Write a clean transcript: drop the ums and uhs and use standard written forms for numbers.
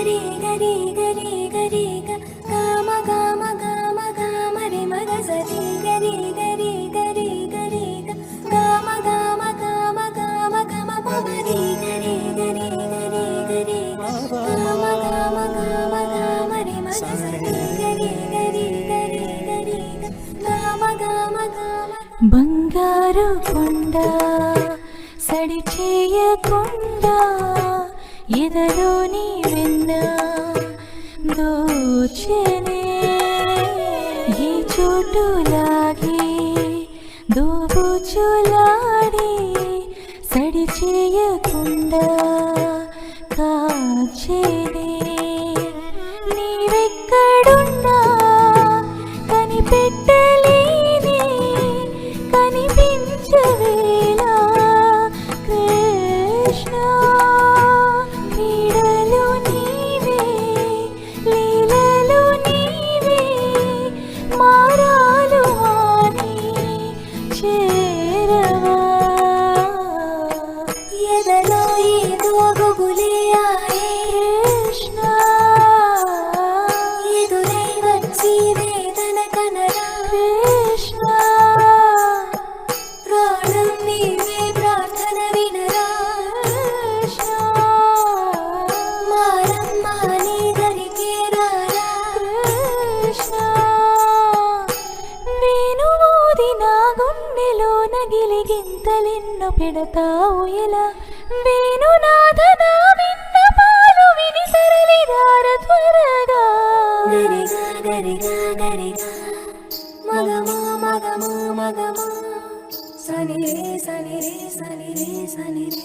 గరి గరి గరి గరి గమ గమ గమ గమ రే మగ సరి గరి గరి గరి గరి గమ గమ గమ గమ గమ పరి గరి గరి గరి గరి గమ గమ గమ గమ రే మగ సరి గరి గరి గరి గరి గమ గమ గమ బంగారు కొండ సడి చేయకుండా ఎదలోని వెన్న దోచెనే ఈ చోటులాగే దోబుచులాడి సడి చేయకుండా కాచెనే నీవెక్కడున్నా కనిపెట్టలేని కనిపించవేలా కృష్ణ క్రీడలు నీవే లీలలు నీవే మారాలు అని చేరవా ఎదలో ఏదో గుగులే ఆడే కృష్ణ ఎదురై వచ్చి వేదన కనరా కృష్ణ ప్రాణం నీవే ప్రార్థన వినరా కృష్ణ మారమ్మ నీ దరికి రారా కృష్ణ వేణుమోది నా గుండెలో నగిలిగింతలెన్నో పెడతావు ఎలా వేణునాథ నా విన్నపాలు విని తరలిరార త్వరగా గరిగా గరిగా గరిగా మగమా మగమా మగమా సని రే సని రే సని రే సని రే